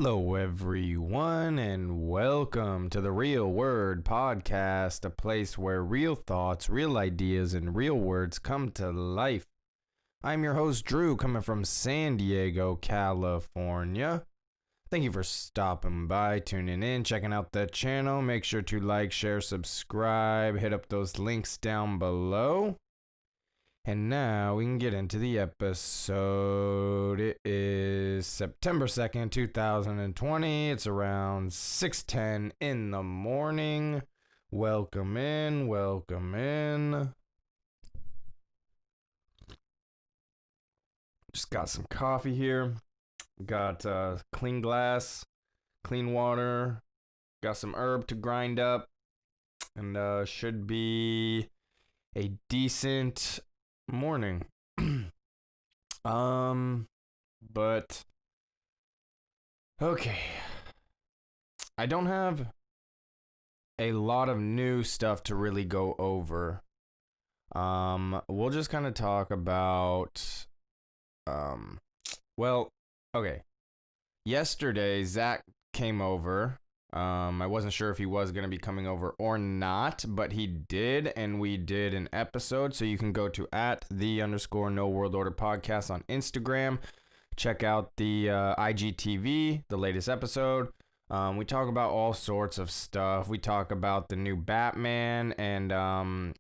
Hello, everyone, and welcome to the Real Word Podcast, a place where real thoughts, real ideas, and real words come to life. I'm your host, Drew, coming from San Diego, California. Thank you for stopping by, tuning in, checking out the channel. Make sure to like, share, subscribe, hit up those links down below. And now we can get into the episode. It is September 2nd, 2020. It's around 6:10 in the morning. Welcome in, welcome in. Just got some coffee here. Got clean glass, clean water. Got some herb to grind up. And should be a decent morning. But okay. I don't have a lot of new stuff to really go over. We'll just kind of talk about okay. Yesterday Zach came over. I wasn't sure if he was going to be coming over or not, but he did, and we did an episode. So you can go to @the_No_World_Order podcast on Instagram. Check out the IGTV, the latest episode. We talk about all sorts of stuff. We talk about the new Batman and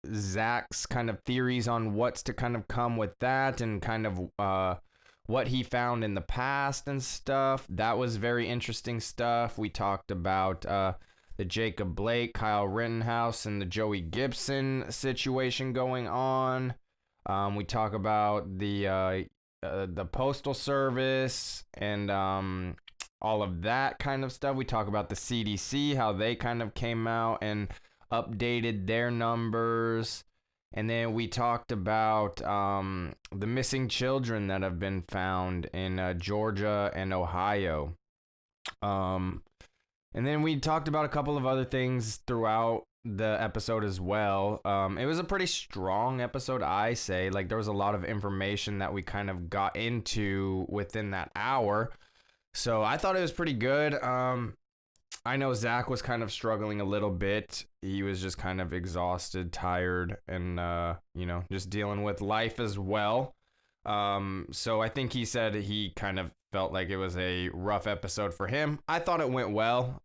Zach's kind of theories on what's to kind of come with that, and kind of what he found in the past and stuff. That was very interesting stuff. We talked about the Jacob Blake, Kyle Rittenhouse, and the Joey Gibson situation going on. We talk about the Postal Service and all of that kind of stuff. We talk about the CDC, how they kind of came out and updated their numbers. And then we talked about the missing children that have been found in Georgia and Ohio. And then we talked about a couple of other things throughout the episode as well. It was a pretty strong episode, I say. Like, there was a lot of information that we kind of got into within that hour. So I thought it was pretty good. I know Zach was kind of struggling a little bit. He was just kind of exhausted, tired, and, just dealing with life as well. So I think he said he kind of felt like it was a rough episode for him. I thought it went well.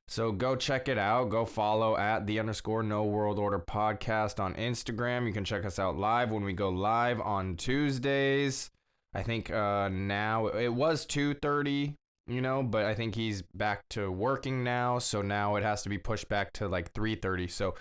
So go check it out. Go follow @the_No_World_Order podcast on Instagram. You can check us out live when we go live on Tuesdays. I think now it was 2:30. But I think he's back to working now, so now it has to be pushed back to like 3:30. So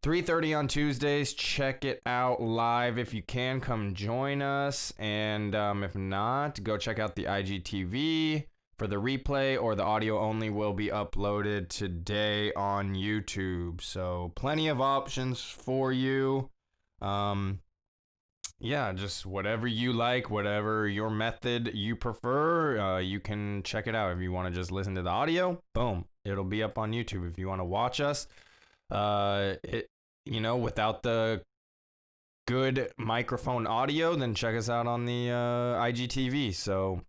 3:30 on Tuesdays, check it out live if you can. Come join us, and if not, go check out the IGTV for the replay, or the audio only will be uploaded today on YouTube. So plenty of options for you. Yeah, just whatever you like, whatever your method you prefer, you can check it out. If you want to just listen to the audio, boom, it'll be up on YouTube. If you want to watch us, without the good microphone audio, then check us out on the IGTV. So,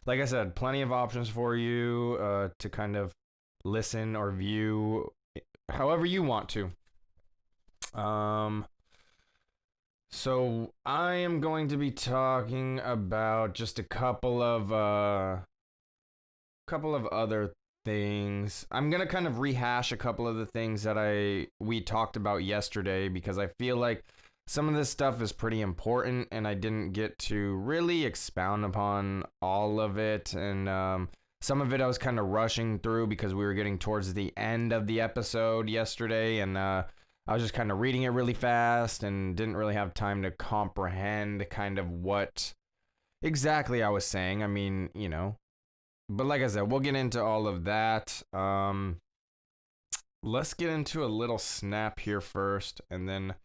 like I said, plenty of options for you to kind of listen or view however you want to. So I am going to be talking about just a couple of other things. I'm gonna kind of rehash a couple of the things that we talked about yesterday, because I feel like some of this stuff is pretty important, and I didn't get to really expound upon all of it. And some of it I was kind of rushing through because we were getting towards the end of the episode yesterday, and I was just kind of reading it really fast and didn't really have time to comprehend kind of what exactly I was saying. I mean, but like I said, we'll get into all of that. Let's get into a little snap here first, and then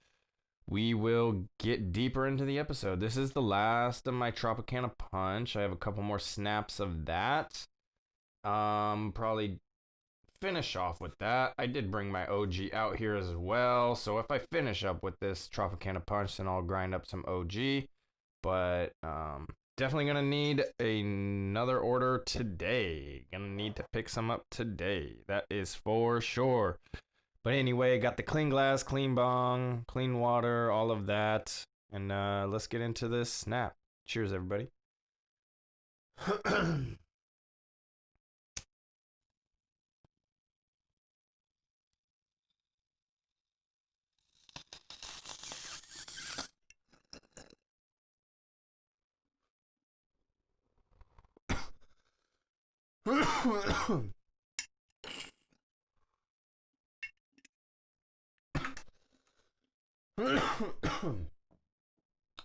we will get deeper into the episode. This is the last of my Tropicana Punch. I have a couple more snaps of that. Probably finish off with that. I did bring my OG out here as well, so if I finish up with this Tropicana Punch, then I'll grind up some OG. But definitely gonna need another order today. Gonna need to pick some up today. That is for sure. But anyway, got the clean glass, clean bong, clean water, all of that. And let's get into this snap. Cheers, everybody.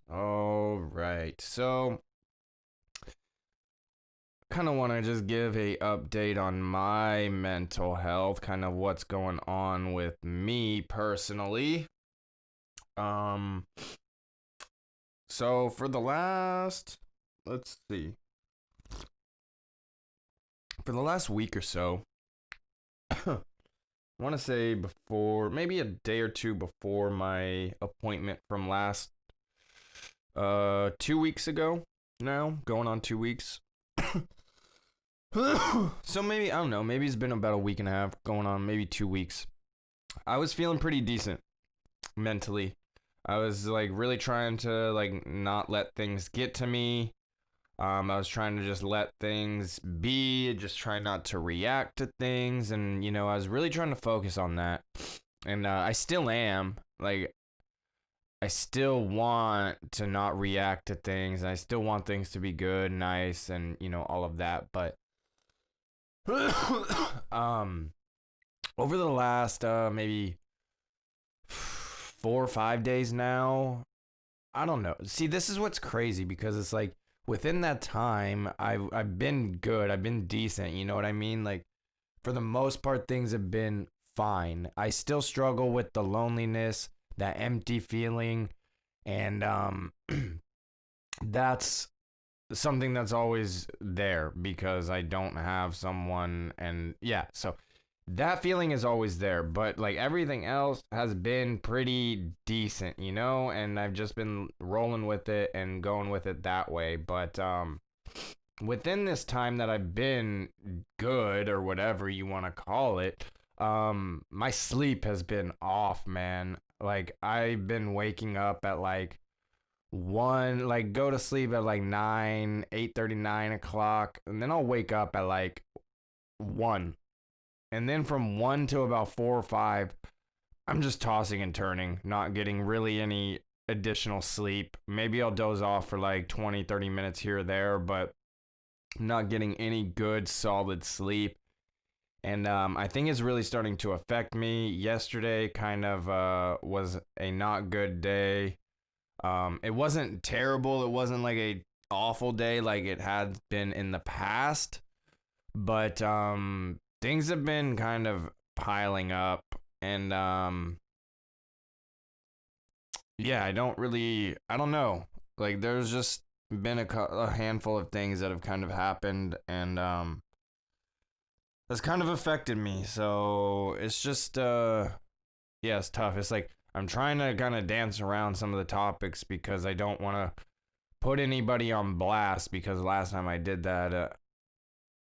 All right. So, kind of want to just give a update on my mental health, kind of what's going on with me personally. Um so for the last, let's see. For the last week or so, I want to say before, maybe a day or two before my appointment from last 2 weeks ago now, going on 2 weeks. So maybe, I don't know, maybe it's been about a week and a half, going on maybe 2 weeks. I was feeling pretty decent mentally. I was like really trying to like not let things get to me. I was trying to just let things be, just try not to react to things, and I was really trying to focus on that. And I still am. Like, I still want to not react to things. And I still want things to be good, nice, and all of that. But over the last maybe 4 or 5 days now, I don't know. See, this is what's crazy, because it's like within that time, I've been good. I've been decent. You know what I mean? Like, for the most part, things have been fine. I still struggle with the loneliness, that empty feeling, and that's something that's always there because I don't have someone. And yeah, so that feeling is always there, but like everything else has been pretty decent, and I've just been rolling with it and going with it that way. But within this time that I've been good, or whatever you want to call it, my sleep has been off, man. Like, I've been waking up at like 1, like go to sleep at like 9, 8:30, 9 o'clock, and then I'll wake up at like 1. And then from 1 to about 4 or 5, I'm just tossing and turning, not getting really any additional sleep. Maybe I'll doze off for like 20, 30 minutes here or there, but not getting any good, solid sleep. And I think it's really starting to affect me. Yesterday kind of was a not good day. It wasn't terrible. It wasn't like a awful day like it had been in the past. But things have been kind of piling up, and yeah, I don't know. Like, there's just been a handful of things that have kind of happened, and that's kind of affected me. So it's just yeah, it's tough. It's like I'm trying to kind of dance around some of the topics because I don't want to put anybody on blast, because last time I did that,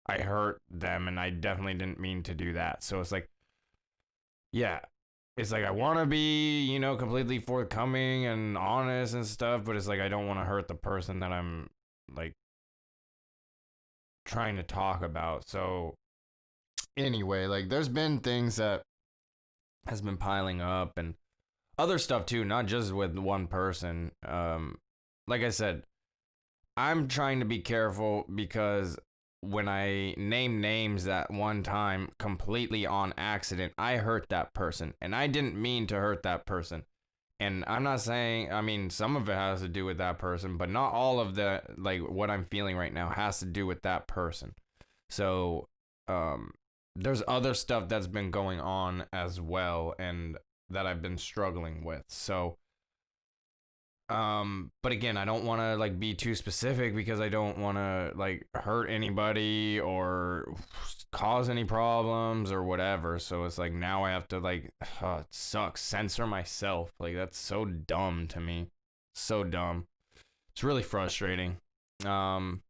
I hurt them, and I definitely didn't mean to do that. So it's like, yeah, it's like I want to be, completely forthcoming and honest and stuff, but it's like I don't want to hurt the person that I'm like trying to talk about. So anyway, like, there's been things that has been piling up, and other stuff too, not just with one person. Like I said, I'm trying to be careful, because when I name names at one time completely on accident, I hurt that person, and I didn't mean to hurt that person. And I'm not saying, I mean, some of it has to do with that person, but not all of the, like, what I'm feeling right now has to do with that person. So, there's other stuff that's been going on as well, and that I've been struggling with. So, but again, I don't want to like be too specific, because I don't want to like hurt anybody or cause any problems or whatever. So it's like now I have to like, it sucks, censor myself. Like, that's so dumb to me. So dumb. It's really frustrating. Um,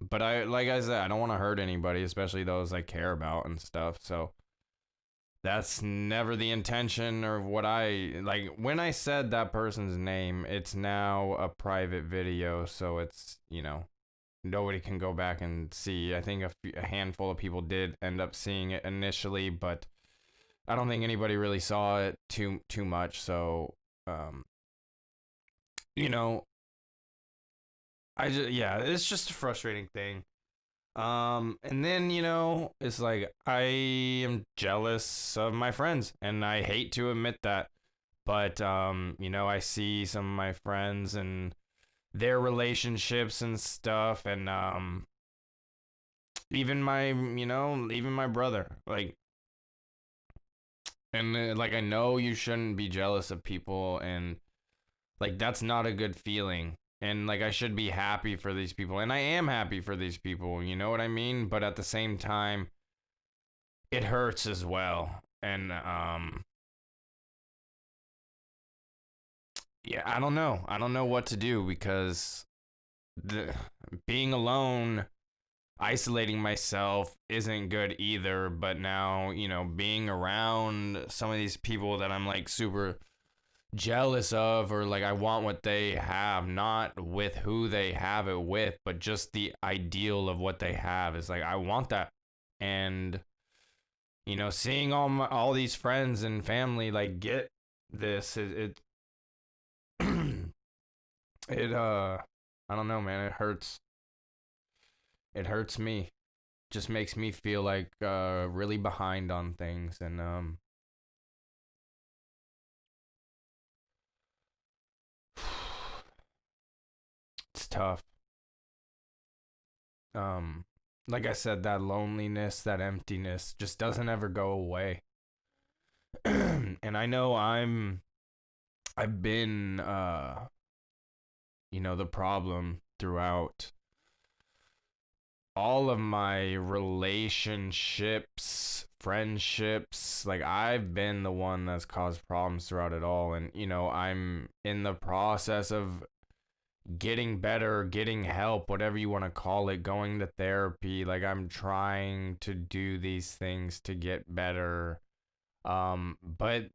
but like I said, I don't want to hurt anybody, especially those I care about and stuff. So that's never the intention or what I like. When I said that person's name, it's now a private video, so it's, nobody can go back and see. I think a handful of people did end up seeing it initially, but I don't think anybody really saw it too much. So, um, you know, yeah, it's just a frustrating thing. And then, it's like I am jealous of my friends, and I hate to admit that, but I see some of my friends and their relationships and stuff, and even my brother, like, and like, I know you shouldn't be jealous of people, and like, that's not a good feeling. And like, I should be happy for these people, and I am happy for these people, you know what I mean? But at the same time, it hurts as well. And yeah, I don't know. I don't know what to do, because the being alone, isolating myself isn't good either. But now, being around some of these people that I'm like super jealous of, or like I want what they have, not with who they have it with, but just the ideal of what they have, is like, I want that. And seeing all these friends and family like get this, it I don't know, man, it hurts. It hurts me. Just makes me feel like really behind on things. And it's tough. um like I said, that loneliness, that emptiness just doesn't ever go away. And I know I've been the problem throughout all of my relationships, friendships. Like, I've been the one that's caused problems throughout it all. And I'm in the process of getting better, getting help, whatever you want to call it, going to therapy. Like, I'm trying to do these things to get better. But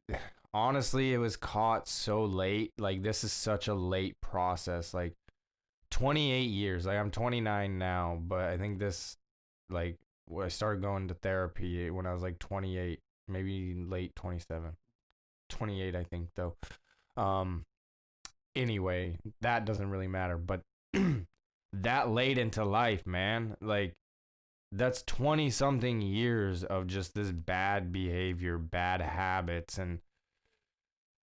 honestly, it was caught so late. Like, this is such a late process. Like, 28 years. Like, I'm 29 now, but I think this, like, I started going to therapy when I was like 28, maybe late 27. 28, I think, though. Um anyway, that doesn't really matter, but that late into life, man, like, that's 20 something years of just this bad behavior, bad habits, and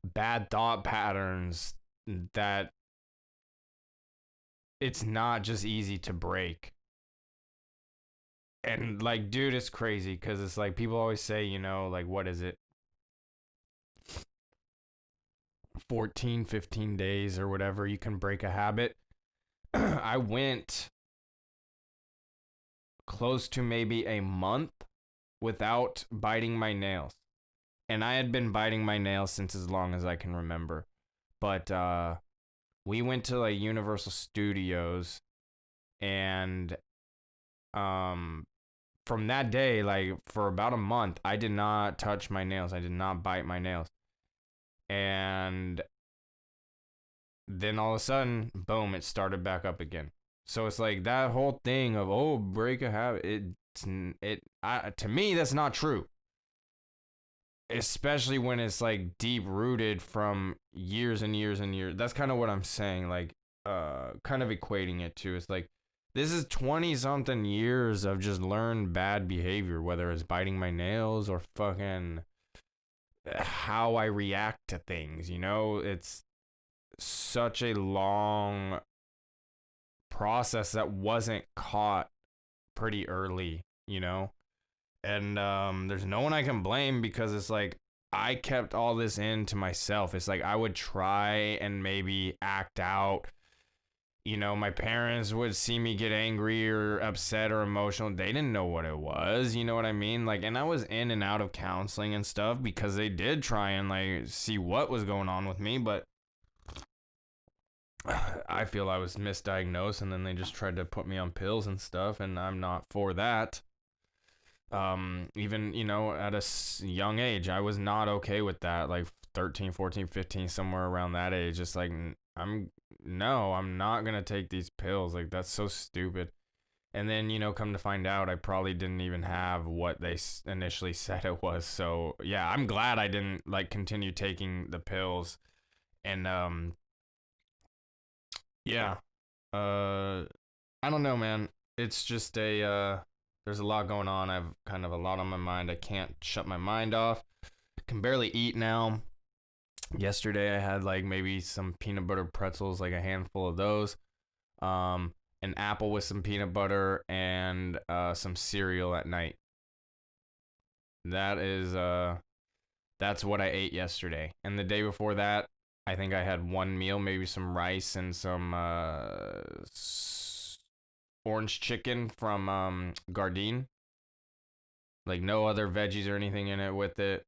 bad thought patterns that it's not just easy to break. And like, dude, it's crazy, because it's like, people always say, like, what is it, 14, 15 days or whatever, you can break a habit. I went close to maybe a month without biting my nails. And I had been biting my nails since as long as I can remember. But we went to like Universal Studios, and from that day, like, for about a month, I did not touch my nails. I did not bite my nails. And then all of a sudden, boom, it started back up again. So it's like, that whole thing of, oh, break a habit, to me, that's not true. Especially when it's like deep rooted from years and years and years. That's kind of what I'm saying. Like, kind of equating it to, it's like, this is 20 something years of just learned bad behavior, whether it's biting my nails or fucking how I react to things. It's such a long process that wasn't caught pretty early. And there's no one I can blame, because it's like, I kept all this in to myself. It's like, I would try and maybe act out. My parents would see me get angry or upset or emotional. They didn't know what it was. You know what I mean? Like, and I was in and out of counseling and stuff, because they did try and like see what was going on with me. But I feel I was misdiagnosed, and then they just tried to put me on pills and stuff, and I'm not for that. Even, at a young age, I was not okay with that. Like 13, 14, 15, somewhere around that age. Just like, I'm not going to take these pills. Like, that's so stupid. And then, come to find out, I probably didn't even have what they initially said it was. So, yeah, I'm glad I didn't, like, continue taking the pills. And, yeah. I don't know, man. It's just there's a lot going on. I've kind of a lot on my mind. I can't shut my mind off. Can barely eat now. Yesterday I had like maybe some peanut butter pretzels, like a handful of those. Um, an apple with some peanut butter and some cereal at night. That is that's what I ate yesterday. And the day before that, I think I had one meal, maybe some rice and some orange chicken from Gardein. Like no other veggies or anything in it with it.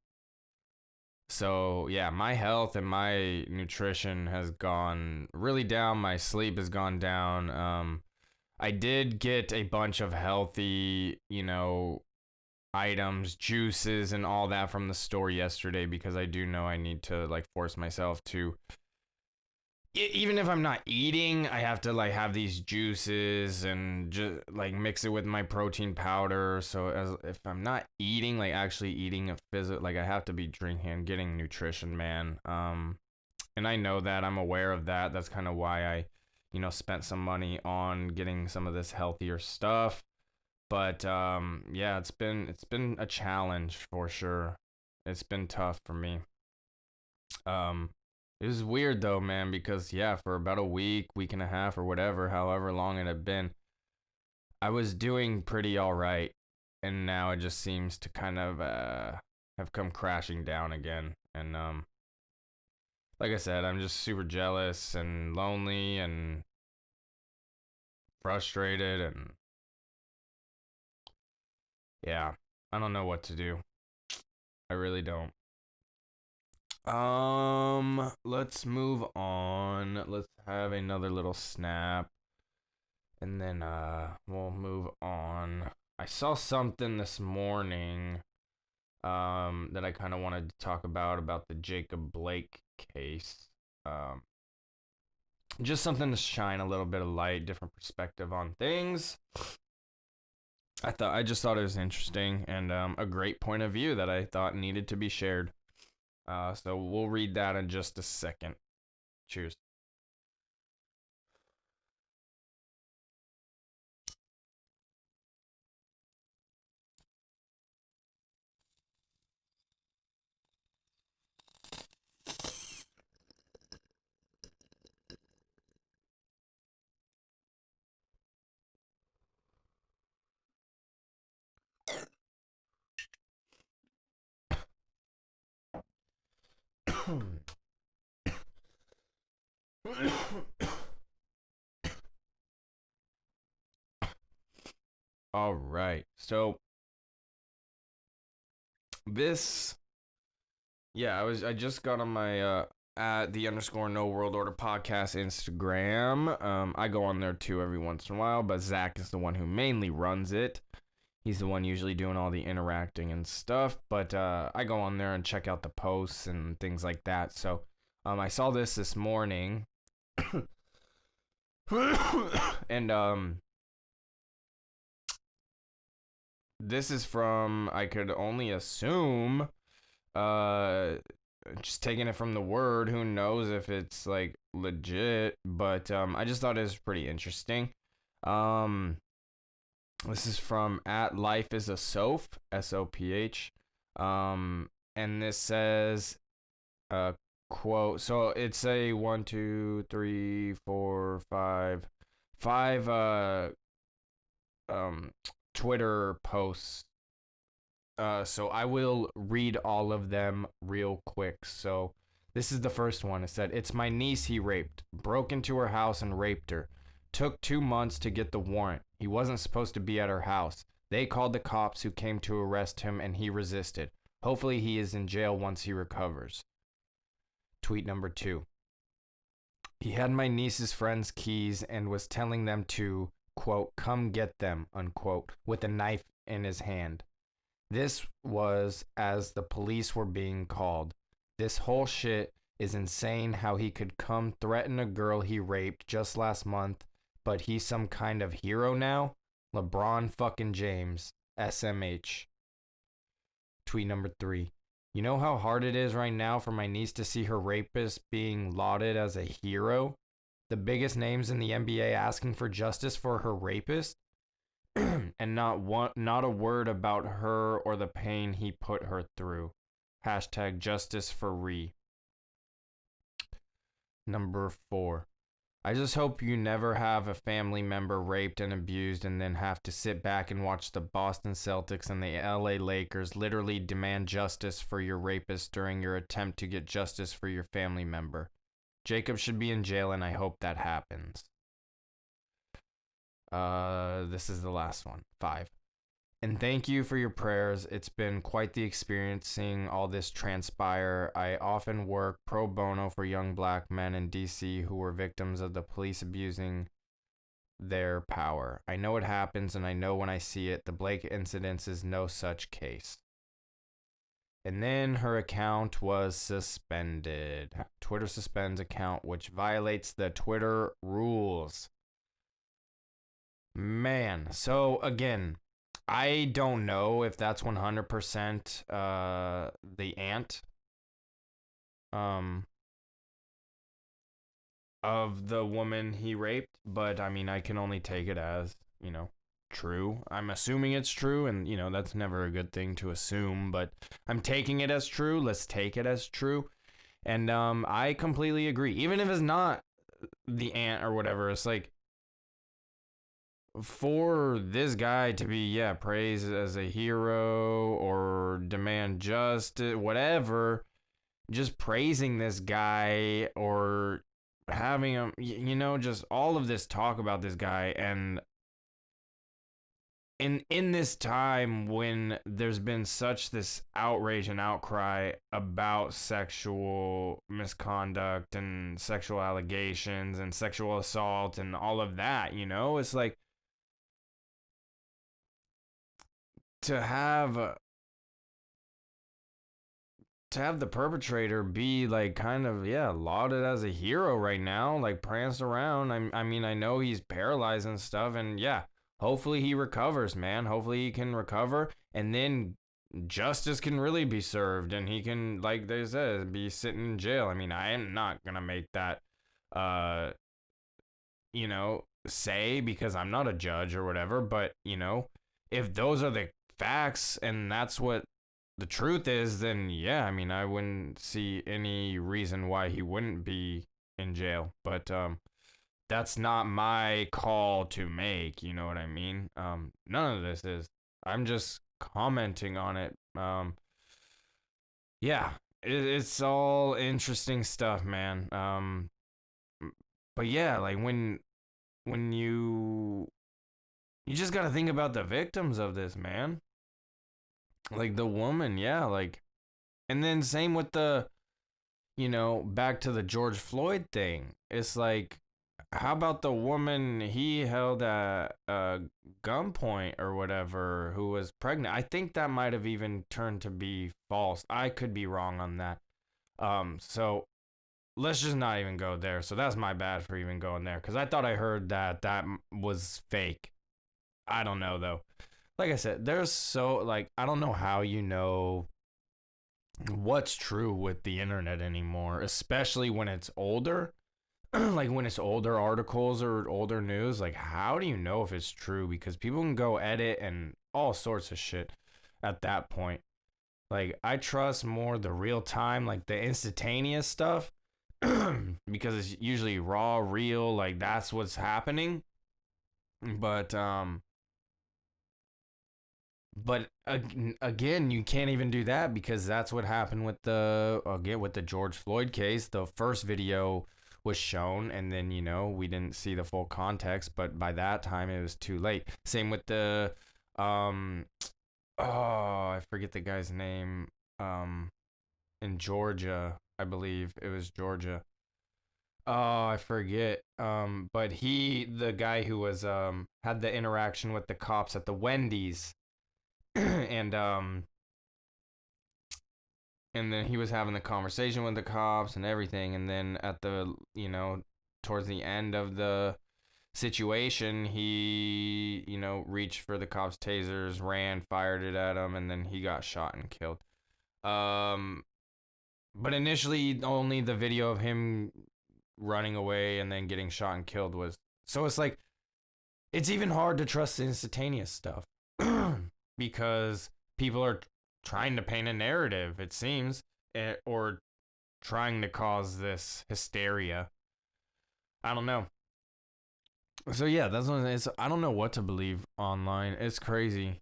So yeah, my health and my nutrition has gone really down. My sleep has gone down. I did get a bunch of healthy, items, juices, and all that from the store yesterday because I do know I need to like force myself to even if I'm not eating, I have to like have these juices and just like mix it with my protein powder. So as if I'm not eating, like actually eating a like I have to be drinking and getting nutrition, man. And I know that I'm aware of that. That's kind of why I, spent some money on getting some of this healthier stuff. But yeah, it's been a challenge for sure. It's been tough for me. Um, it was weird though, man, because yeah, for about a week and a half or whatever, however long it had been, I was doing pretty all right, and now it just seems to kind of have come crashing down again. And like I said, I'm just super jealous and lonely and frustrated, and yeah, I don't know what to do. I really don't. Let's move on. Let's have another little snap and then we'll move on. I saw something this morning that I kind of wanted to talk about the Jacob Blake case. Um just something to shine a little bit of light, different perspective on things. I just thought it was interesting and a great point of view that I thought needed to be shared. So we'll read that in just a second. Cheers. All right. So this, yeah, I just got on my at the underscore no world order podcast Instagram. I go on there too every once in a while, but Zach is the one who mainly runs it. He's the one usually doing all the interacting and stuff. But I go on there and check out the posts and things like that. So I saw this morning, and this is from, I could only assume, uh just taking it from the word, who knows if it's like legit, but I just thought it was pretty interesting. um this is from at life is a soph, SOPH. And this says, quote, so it's a one two three four five um Twitter posts. So I will read all of them real quick. So this is the first one. It said, "It's my niece he raped. Broke into her house and raped her. Took 2 months to get the warrant. He wasn't supposed to be at her house. They called the cops who came to arrest him and he resisted. Hopefully he is in jail once he recovers." Tweet number 2. He had my niece's friend's keys and was telling them to, quote, come get them, unquote, with a knife in his hand. This was as the police were being called. This whole shit is insane how he could come threaten a girl he raped just last month, but he's some kind of hero now? LeBron fucking James, SMH. Tweet number 3. You know how hard it is right now for my niece to see her rapist being lauded as a hero? The biggest names in the NBA asking for justice for her rapist? And not a word about her or the pain he put her through. Hashtag justice for Ree. Number 4. I just hope you never have a family member raped and abused and then have to sit back and watch the Boston Celtics and the LA Lakers literally demand justice for your rapist during your attempt to get justice for your family member. Jacob should be in jail, and I hope that happens. This is the last one. 5. And thank you for your prayers. It's been quite the experience seeing all this transpire. I often work pro bono for young black men in DC who were victims of the police abusing their power. I know it happens, and I know when I see it. The Blake incident is no such case. And then her account was suspended. Twitter suspends account, which violates the Twitter rules. Man, so again, I don't know if that's 100% the aunt of the woman he raped, but I mean, I can only take it as, true. I'm assuming it's true, and that's never a good thing to assume, but I'm taking it as true. Let's take it as true. And I completely agree. Even if it's not the aunt or whatever, it's like, for this guy to be praised as a hero or demand justice, whatever, just praising this guy or having him, just all of this talk about this guy, and in this time when there's been such this outrage and outcry about sexual misconduct and sexual allegations and sexual assault and all of that, it's like, to have the perpetrator be like kind of lauded as a hero right now, like pranced around. I mean, I know he's paralyzed and stuff, and hopefully he recovers, man. Hopefully he can recover, and then justice can really be served, and he can, like they said, be sitting in jail. I mean, I am not gonna make that say, because I'm not a judge or whatever, but if those are the facts and that's what the truth is, then I mean, I wouldn't see any reason why he wouldn't be in jail. But that's not my call to make, you know what I mean? None of this is. I'm just commenting on it. It's all interesting stuff, man. But like when you just got to think about the victims of this, man. Like the woman, like, and then same with the, back to the George Floyd thing. It's like, how about the woman he held at gunpoint or whatever who was pregnant? I think that might have even turned to be false. I could be wrong on that. So let's just not even go there. So that's my bad for even going there, because I thought I heard that was fake. I don't know though. Like I said, there's I don't know how what's true with the internet anymore, especially when it's older. Like when it's older articles or older news, like how do you know if it's true? Because people can go edit and all sorts of shit at that point. Like I trust more the real time, like the instantaneous stuff, because it's usually raw, real, like that's what's happening. But again, you can't even do that, because that's what happened with the George Floyd case. The first video was shown, and then we didn't see the full context, but by that time it was too late. Same with the I forget the guy's name, in Georgia, I believe it was Georgia. Oh, I forget. But the guy who was had the interaction with the cops at the Wendy's, and and then he was having the conversation with the cops and everything, and then at the towards the end of the situation, he reached for the cops' tasers, ran, fired it at him, and then he got shot and killed. Um, but initially, only the video of him running away and then getting shot and killed was. So it's like it's even hard to trust instantaneous stuff because people are trying to paint a narrative, it seems, or trying to cause this hysteria. I don't know. So yeah, that's what it's. I don't know what to believe online. It's crazy,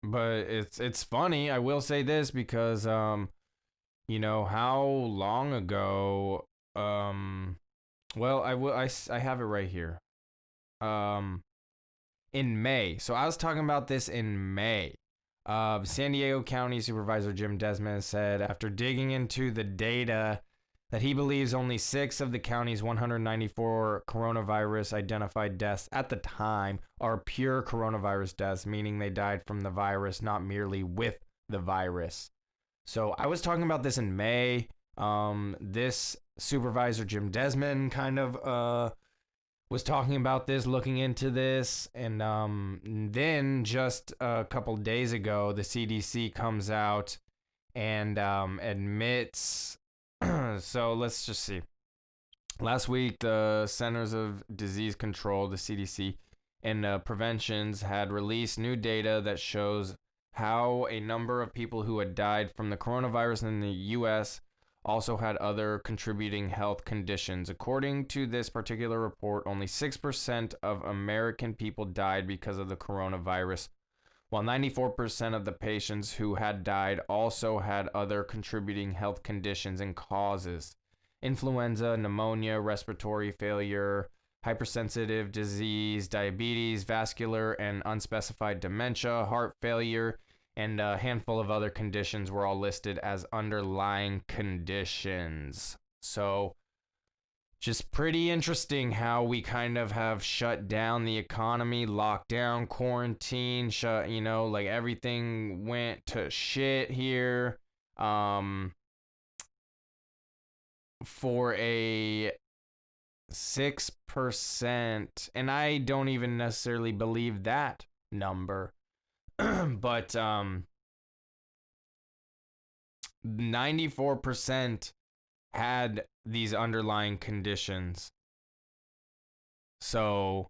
but it's funny. I will say this because how long ago well, I have it right here. Um in May. So I was talking about this in May. San Diego County Supervisor Jim Desmond said after digging into the data that he believes only 6 of the county's 194 coronavirus identified deaths at the time are pure coronavirus deaths, meaning they died from the virus, not merely with the virus. So I was talking about this in May. This supervisor Jim Desmond kind of was talking about this, looking into this, and then just a couple days ago, the CDC comes out and admits. So let's just see. Last week, the Centers of Disease Control, the CDC, and Preventions had released new data that shows how a number of people who had died from the coronavirus in the U.S. also had other contributing health conditions. According to this particular report, only 6% of American people died because of the coronavirus, while 94% of the patients who had died also had other contributing health conditions and causes: influenza, pneumonia, respiratory failure, hypersensitive disease, diabetes, vascular and unspecified dementia, heart failure, and a handful of other conditions were all listed as underlying conditions. So, just pretty interesting how we kind of have shut down the economy, locked down, quarantine, like everything went to shit here. For a 6%, and I don't even necessarily believe that number. But 94% had these underlying conditions. So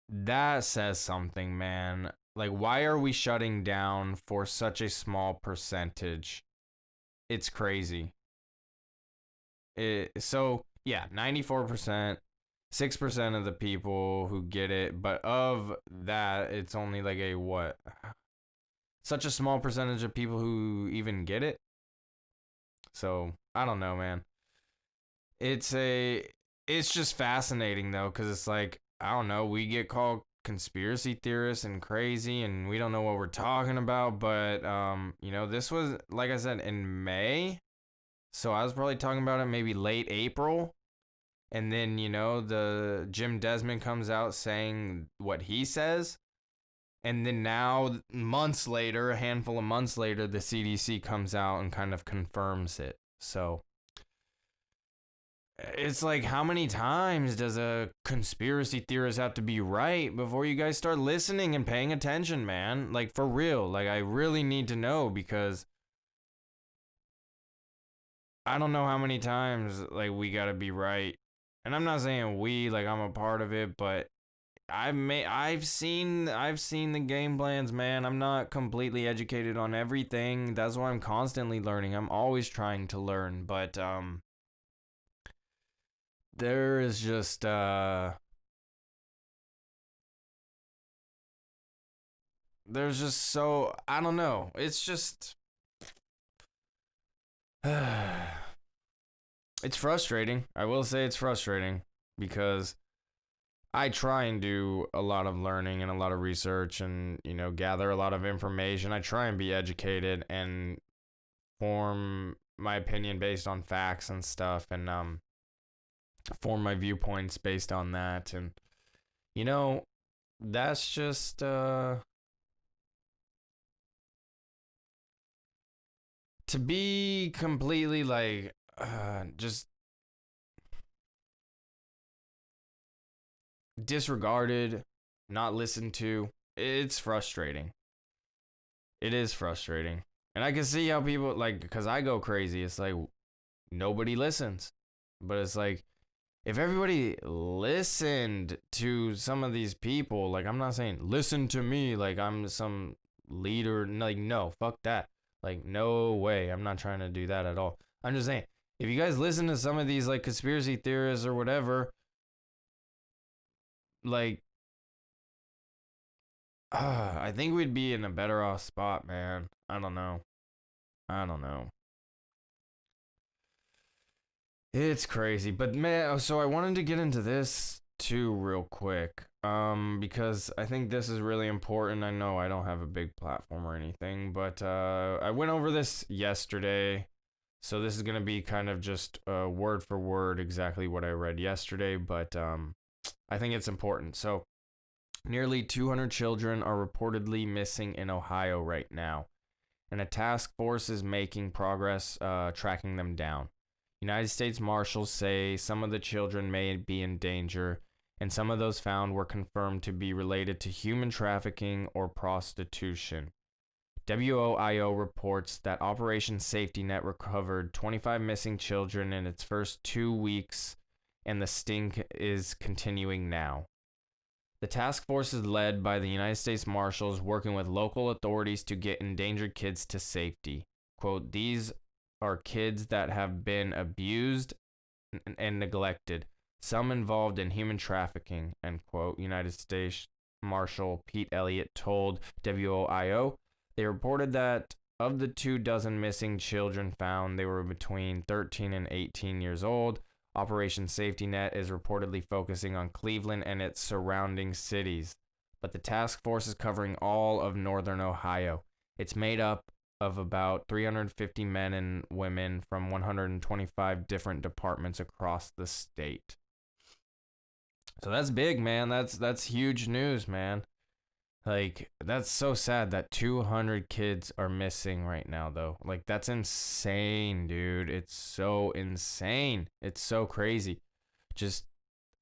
that says something, man. Like, why are we shutting down for such a small percentage? It's crazy. So yeah, 94%, 6% of the people who get it, but of that, it's only like a what? Such a small percentage of people who even get it. So I don't know, man. It's a, it's just fascinating though, because it's like I don't know. We get called conspiracy theorists and crazy, and we don't know what we're talking about. But this was like I said in May, so I was probably talking about it maybe late April. And then, the Jim Desmond comes out saying what he says. And then now, months later, a handful of months later, the CDC comes out and kind of confirms it. So it's like, how many times does a conspiracy theorist have to be right before you guys start listening and paying attention, man? Like, for real. Like, I really need to know because I don't know how many times, like, we gotta be right. And I'm not saying we, like, I'm a part of it, but I've seen the game plans, man. I'm not completely educated on everything. That's why I'm constantly learning. I'm always trying to learn, but there is just there's just so I don't know. It's just it's frustrating. I will say it's frustrating because I try and do a lot of learning and a lot of research and, gather a lot of information. I try and be educated and form my opinion based on facts and stuff. And form my viewpoints based on that. And, you know, that's just, to be completely like, just disregarded, not listened to. It's frustrating. It is frustrating. And I can see how people, like, because I go crazy. It's like nobody listens. But it's like, if everybody listened to some of these people, like, I'm not saying listen to me like I'm some leader. Like, no, fuck that. Like, no way. I'm not trying to do that at all. I'm just saying, if you guys listen to some of these, like, conspiracy theorists or whatever, like, I think we'd be in a better off spot, man. I don't know. I don't know. It's crazy, but man, so I wanted to get into this too real quick. Because I think this is really important. I know I don't have a big platform or anything, but I went over this yesterday. So this is going to be kind of just word for word exactly what I read yesterday, but I think it's important. So nearly 200 children are reportedly missing in Ohio right now, and a task force is making progress tracking them down. United States Marshals say some of the children may be in danger, and some of those found were confirmed to be related to human trafficking or prostitution. WOIO reports that Operation Safety Net recovered 25 missing children in its first 2 weeks, and the sting is continuing now. The task force is led by the United States Marshals working with local authorities to get endangered kids to safety. Quote, these are kids that have been abused and neglected, some involved in human trafficking, end quote. United States Marshal Pete Elliott told WOIO. They reported that of the 24 missing children found, they were between 13 and 18 years old. Operation Safety Net is reportedly focusing on Cleveland and its surrounding cities, but the task force is covering all of northern Ohio. It's made up of about 350 men and women from 125 different departments across the state. So that's big, man. That's huge news, man. Like, that's so sad that 200 kids are missing right now, though. Like, that's insane, dude. It's so insane. It's so crazy. Just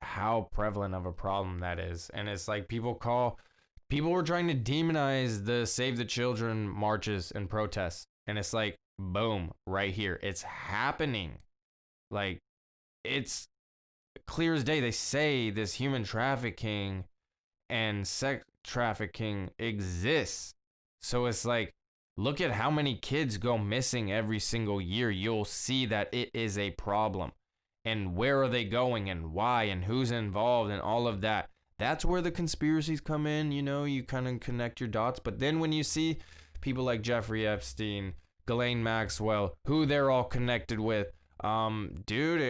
how prevalent of a problem that is. And it's like people were trying to demonize the Save the Children marches and protests. And it's like, boom, right here. It's happening. Like, it's clear as day. They say this human trafficking and sex trafficking exists. So it's like, look at how many kids go missing every single year. You'll see that it is a problem. And where are they going and why and who's involved and all of that. That's where the conspiracies come in. You know, you kind of connect your dots. But then when you see people like Jeffrey Epstein, Ghislaine Maxwell, who they're all connected with, dude,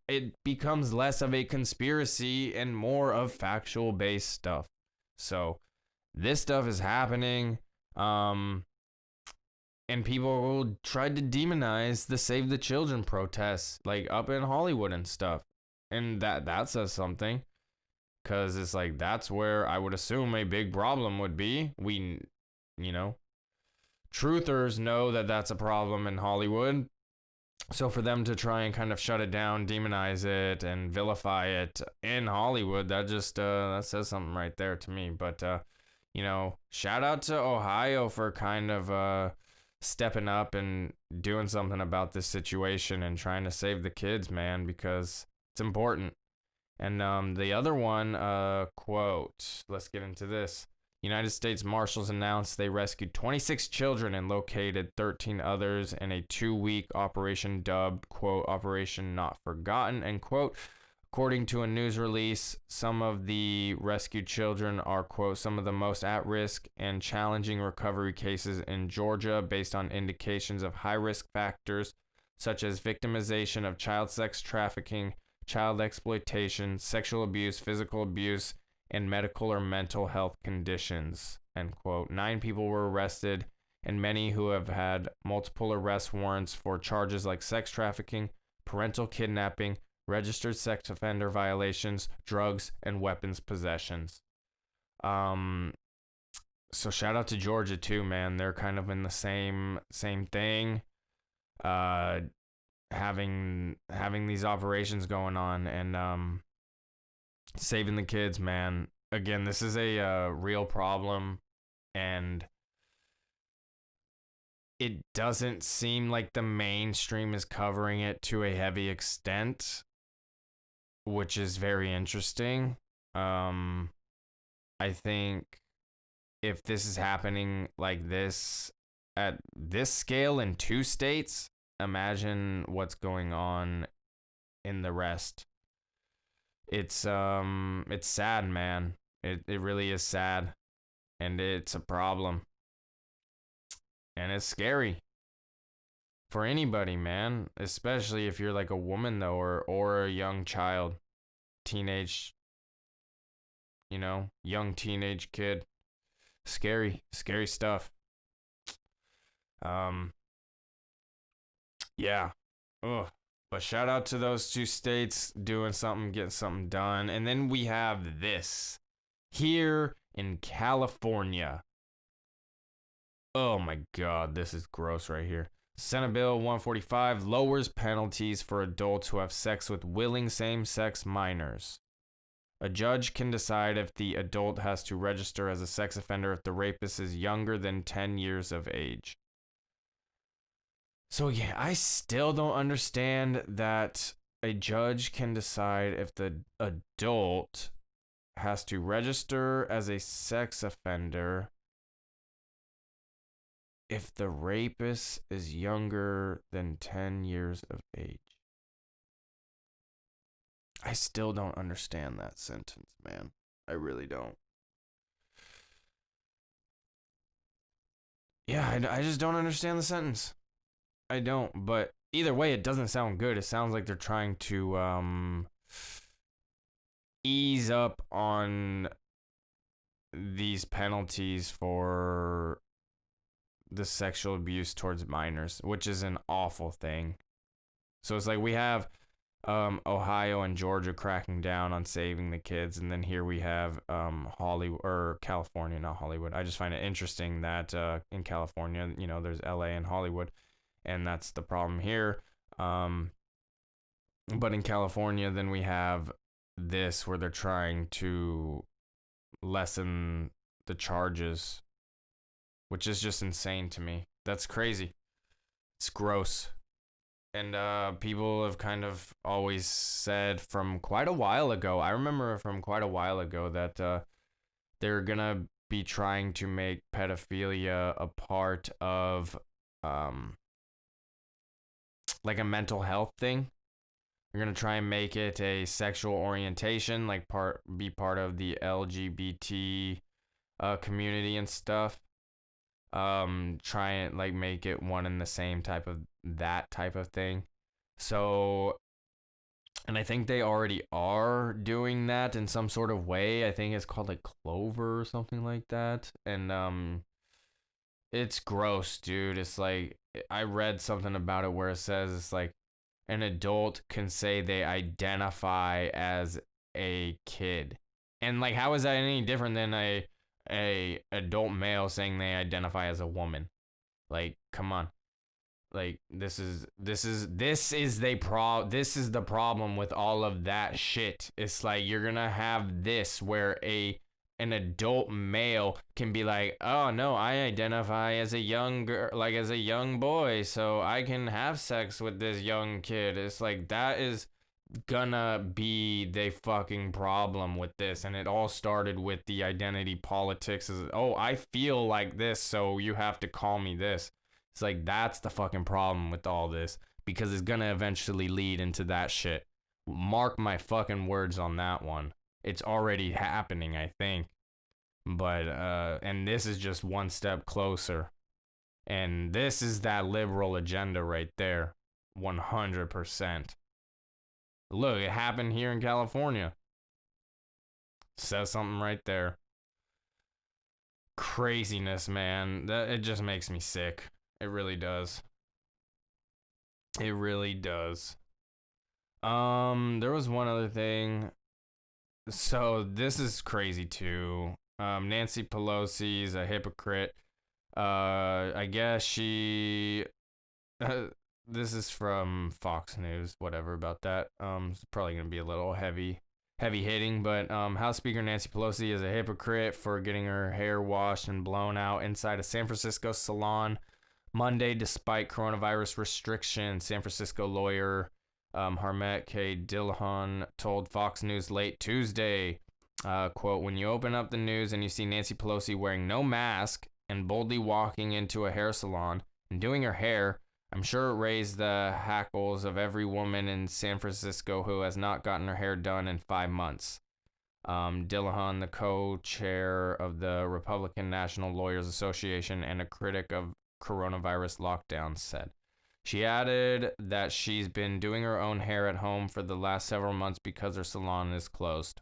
it becomes less of a conspiracy and more of factual based stuff. So this stuff is happening. And people tried to demonize the Save the Children protests, like up in Hollywood and stuff. And that says something. Because it's like, that's where I would assume a big problem would be. Truthers know that that's a problem in Hollywood. So for them to try and kind of shut it down, demonize it, and vilify it in Hollywood, that just that says something right there to me. But shout out to Ohio for kind of stepping up and doing something about this situation and trying to save the kids, man, because it's important. And the other one, quote, let's get into this. United States Marshals announced they rescued 26 children and located 13 others in a 2-week operation dubbed, quote, Operation Not Forgotten, end quote. According to a news release, some of the rescued children are, quote, some of the most at-risk and challenging recovery cases in Georgia based on indications of high-risk factors such as victimization of child sex trafficking, child exploitation, sexual abuse, physical abuse, and medical or mental health conditions, end quote. 9 people were arrested, and many who have had multiple arrest warrants for charges like sex trafficking, parental kidnapping, registered sex offender violations, drugs, and weapons possessions. So shout out to Georgia too, man. They're kind of in the same thing. Uh, having these operations going on and saving the kids, man. Again, this is a real problem, and it doesn't seem like the mainstream is covering it to a heavy extent, which is very interesting. I think if this is happening like this at this scale in 2 states, imagine what's going on in the rest. It's sad, man. It really is sad, and it's a problem, and it's scary for anybody, man, especially if you're like a woman though, or a young child, teenage, young teenage kid. Scary stuff. Yeah. Ugh. But shout out to those 2 states doing something, getting something done. And then we have this here in California. Oh my God, this is gross right here. Senate Bill 145 lowers penalties for adults who have sex with willing same-sex minors. A judge can decide if the adult has to register as a sex offender if the rapist is younger than 10 years of age. So yeah, I still don't understand that a judge can decide if the adult has to register as a sex offender if the rapist is younger than 10 years of age. I still don't understand that sentence, man. I really don't. Yeah, I just don't understand the sentence. I don't, but either way, it doesn't sound good. It sounds like they're trying to ease up on these penalties for the sexual abuse towards minors, which is an awful thing. So it's like we have Ohio and Georgia cracking down on saving the kids, and then here we have Hollywood or California, not Hollywood. I just find it interesting that in California, there's LA and Hollywood, and that's the problem here. But in California, then we have this where they're trying to lessen the charges, which is just insane to me. That's crazy. It's gross. And people have kind of always said from quite a while ago, I remember from quite a while ago that they're going to be trying to make pedophilia a part of like a mental health thing. They're going to try and make it a sexual orientation, like be part of the LGBT community and stuff. Try and like make it one and the same type of that type of thing. So, and I think they already are doing that in some sort of way. I think it's called like Clover or something like that. And it's gross, dude. It's like I read something about it where it says it's like an adult can say they identify as a kid. And like how is that any different than a adult male saying they identify as a woman? Like, come on. Like this is the problem with all of that shit. It's like you're gonna have this where an adult male can be like, oh no, I identify as a young girl, like as a young boy, so I can have sex with this young kid. It's like that is gonna be the fucking problem with this, and it all started with the identity politics. Is oh, I feel like this, so you have to call me this. It's like that's the fucking problem with all this, because it's gonna eventually lead into that shit. Mark my fucking words on that one. It's already happening, I think. But and this is just one step closer. And this is that liberal agenda right there. 100%. Look, it happened here in California. Says something right there. Craziness, man. It just makes me sick. It really does. It really does. There was one other thing. So this is crazy too. Nancy Pelosi is a hypocrite. I guess she. This is from Fox News. Whatever about that. It's probably gonna be a little heavy hitting. But House Speaker Nancy Pelosi is a hypocrite for getting her hair washed and blown out inside a San Francisco salon Monday, despite coronavirus restrictions. San Francisco lawyer Harmet K. Dillon told Fox News late Tuesday, quote, when you open up the news and you see Nancy Pelosi wearing no mask and boldly walking into a hair salon and doing her hair, I'm sure it raised the hackles of every woman in San Francisco who has not gotten her hair done in 5 months. Dillon, the co-chair of the Republican National Lawyers Association and a critic of coronavirus lockdowns, said. She added that she's been doing her own hair at home for the last several months because her salon is closed.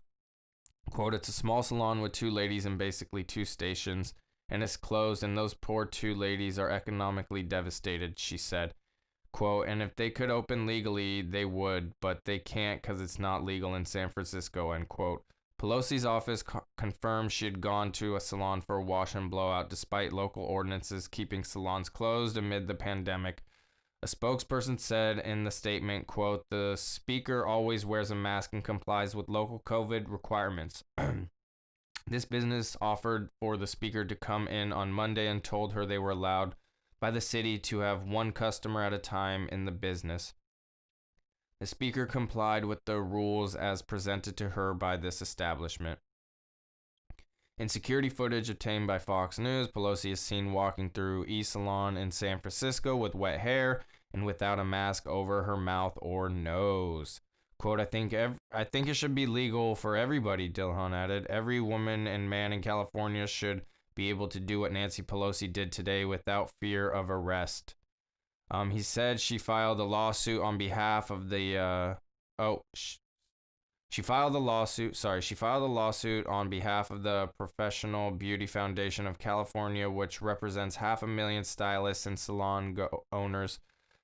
Quote, it's a small salon with 2 ladies and basically 2 stations, and it's closed, and those poor 2 ladies are economically devastated, she said. Quote, and if they could open legally, they would, but they can't because it's not legal in San Francisco, end quote. Pelosi's office confirmed she had gone to a salon for a wash and blowout despite local ordinances keeping salons closed amid the pandemic. A spokesperson said in the statement, quote, the speaker always wears a mask and complies with local COVID requirements. This business offered for the speaker to come in on Monday and told her they were allowed by the city to have 1 customer at a time in the business. The speaker complied with the rules as presented to her by this establishment. In security footage obtained by Fox News, Pelosi is seen walking through E-Salon in San Francisco with wet hair and without a mask over her mouth or nose. Quote, I think it should be legal for everybody, Dillon added. Every woman and man in California should be able to do what Nancy Pelosi did today without fear of arrest. He said she filed a lawsuit on behalf of the She filed a lawsuit on behalf of the Professional Beauty Foundation of California, which represents 500,000 stylists and salon owners,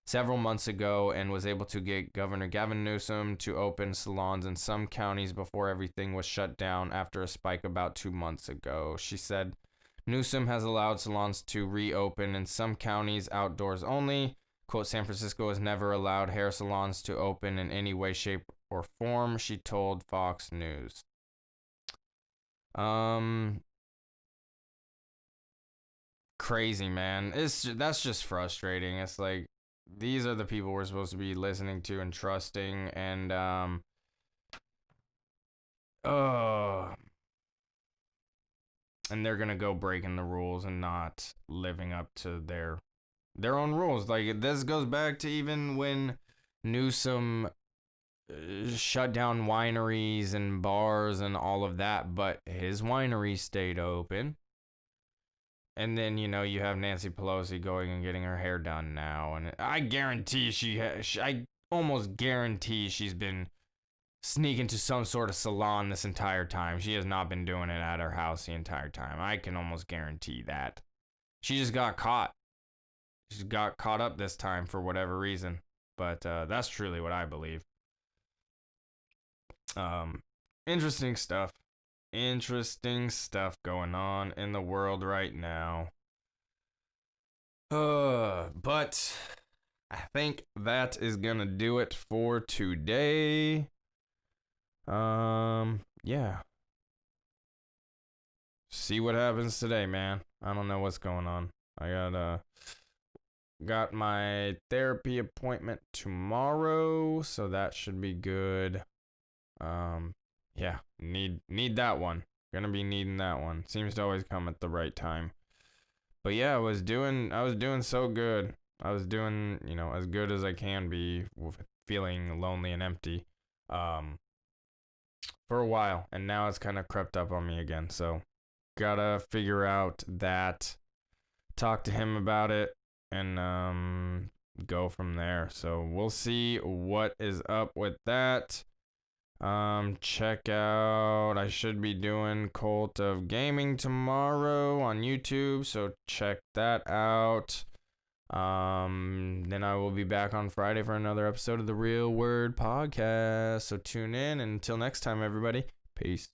several months ago, and was able to get Governor Gavin Newsom to open salons in some counties before everything was shut down after a spike about 2 months ago. She said Newsom has allowed salons to reopen in some counties outdoors only. Quote, San Francisco has never allowed hair salons to open in any way, shape, or form, she told Fox News. Crazy, man. That's just frustrating. It's like, these are the people we're supposed to be listening to and trusting, and and they're gonna go breaking the rules and not living up to their own rules. Like, this goes back to even when Newsom shut down wineries and bars and all of that, but his winery stayed open. And then, you have Nancy Pelosi going and getting her hair done now, and I guarantee I almost guarantee she's been sneaking to some sort of salon this entire time. She has not been doing it at her house the entire time. I can almost guarantee that. She just got caught. She got caught up this time for whatever reason. But that's truly what I believe. Interesting stuff. Interesting stuff going on in the world right now. But I think that is gonna do it for today. Yeah. See what happens today, man. I don't know what's going on. I got my therapy appointment tomorrow, so that should be good. Yeah, need that one. Gonna be needing that one. Seems to always come at the right time. But yeah, I was doing so good. I was doing, as good as I can be with feeling lonely and empty. For a while, and now it's kind of crept up on me again. So, gotta figure out that, talk to him about it, and go from there. So we'll see what is up with that. Check out, I should be doing Cult of Gaming tomorrow on YouTube, so check that out. Then I will be back on Friday for another episode of the Real WerD podcast. So tune in. And until next time, everybody. Peace.